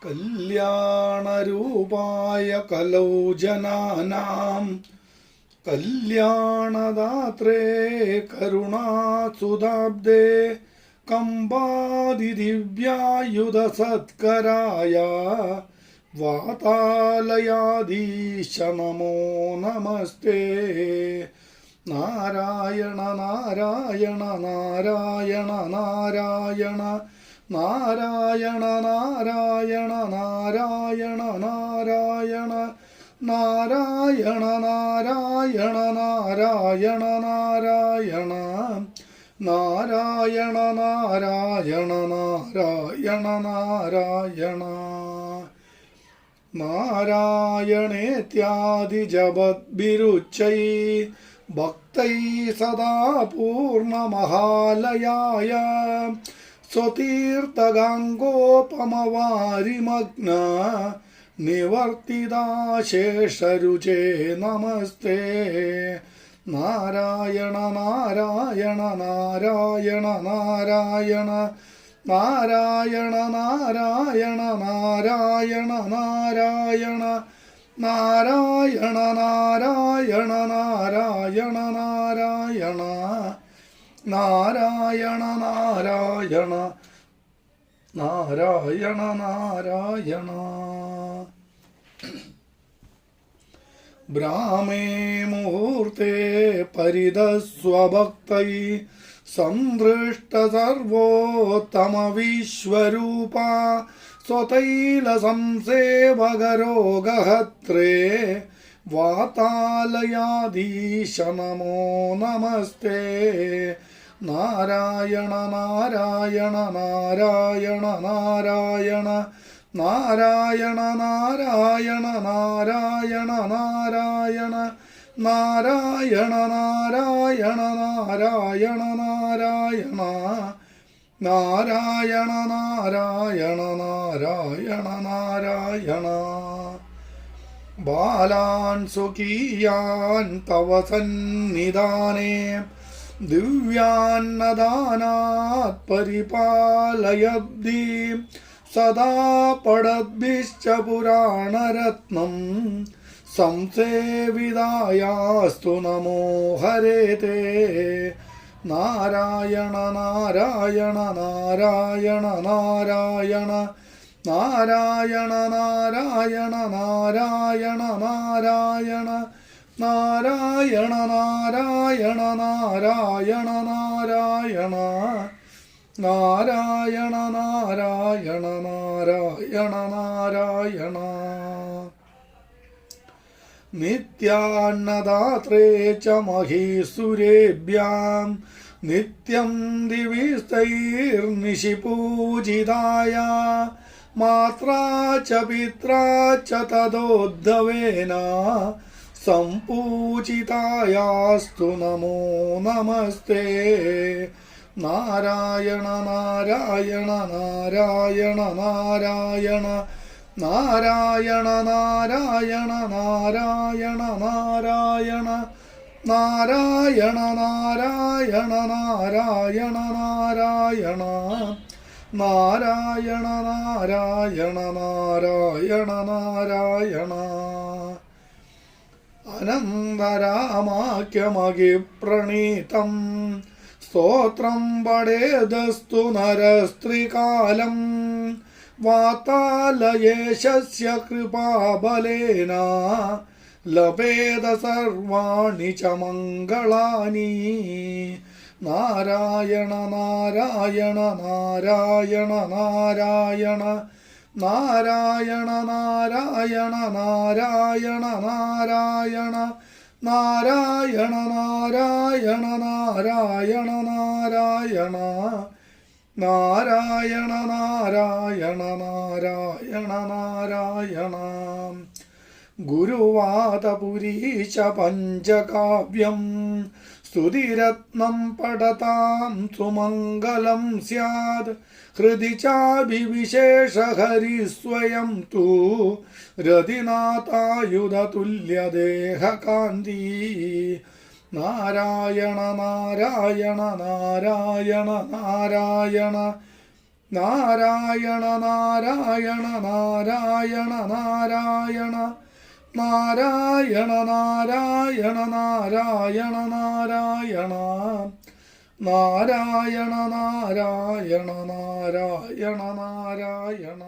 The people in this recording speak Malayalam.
കല്യാണരൂപായ കലൗ ജനാനാം കല്യാണദാത്രേ കരുണാസുതാബ്ദേ കമ്പാദിദിവ്യായുധസത്കരായ വാതാലയാധീശ നമോ നമസ്തേ. നാരായണ നാരായണ നാരായണ നാരായണ നാരായണ നാരായണ നാരായണ നാരായണ നാരായണ നാരായണ നാരായണ നാരായണ നാരായണ നാരായണ നാരായണ നാരായണ നാരായണേത്യാദി ജപദ്ഭിരുച്ചൈ ഭക്തൈ സദാ പൂർണ്ണമഹാലയായ സ്വതീർത്ഥഗാംഗോപമവാരിമഗ്ന നിവർത്തിതാശേഷരുചേ നമസ്തേ. നാരായണ നാരായണ നാരായണ നാരായണ നാരായണ നാരായണ നാരായണ നാരായണ നാരായണ നാരായണ നാരായണ നാരായണ നാരായണ നാരായണ നാരായണ നാരായണ. ബ്രാഹ്മേ മുഹൂർത്തേ പരിതസ്വഭക്തൈ സന്തൃഷ്ട സർവോത്തമ വിശ്വരൂപ സ്വതൈല സംസേവകരോഗഹത്രേ വാതാലയാധീശ നമോ നമസ്തേ. നാരായണ നാരായണ നാരായണ നാരായണ നാരായണ നാരായണ നാരായണ നാരായണ നാരായണ നാരായണ നാരായണ നാരായണ നാരായണ നാരായണ നാരായണ നാരായണ. ബാലാൻ സ്വകീയാൻ തവ സന്നിധാനേ ദിവ്യാന്നദാനാത് പരിപാലയബ്ധി സദാ പടദ്ഭിശ്ച പുരാണരത്നം സംസേവിതായാസ്തു നമോ ഹരേതേ. നാരായണ നാരായണ നാരായണ നാരായണ നാരായണ നാരായണ നാരായണ നാരായണ നാരായണ നാരായണ നാരായണ നാരായണ നാരായണ നാരായണ നാരായണ നാരായണ. നിത്യാന്നദാത്രേ ച മഹീസുരേഭ്യാം നിത്യം ദിവിസ്തൈർനിശി പൂജിതായ മാത്രാ ച പിത്രാ ച തദോദ്ധവേന സംപൂജിതായാസ്തു നമോ നമസ്തേ. നാരായണ നാരായണ നാരായണ നാരായണ നാരായണ നാരായണ നാരായണ നാരായണ നാരായണ നാരായണ നാരായണ നാരായണ നാരായണ നാരായണ നാരായണ നാരായണ. അനന്തരാമാഖ്യമഖിപ്രണീതം സ്തോത്രം പടേദസ്തു നരസ്ത്രീകാലം വാതാലയേശസ്യ കൃപാബലേന ലഭേദ സർവാണി ച മംഗളാനി. നാരായണ നാരായണ നാരായണ നാരായണ നാരായണ നാരായണ നാരായണ നാരായണ നാരായണ നാരായണ നാരായണ നാരായണ നാരായണ നാരായണ നാരായണ നാരായണ. ഗുരുവാദപുരീശ പഞ്ചകാവ്യം സ്തുതിരത്നം പടതാം സുമംഗലം സ്യാത് ഹൃദി ചാഭിവിശേഷ ഹരി സ്വയം തു രതിനാഥായുധതുല്യദേഹകാന്തി. നാരായണ നാരായണ നാരായണ നാരായണ നാരായണ നാരായണ നാരായണ നാരായണ നാരായണ നാരായണ നാരായണ നാരായണ നാരായണ നാരായണ നാരായണ നാരായണ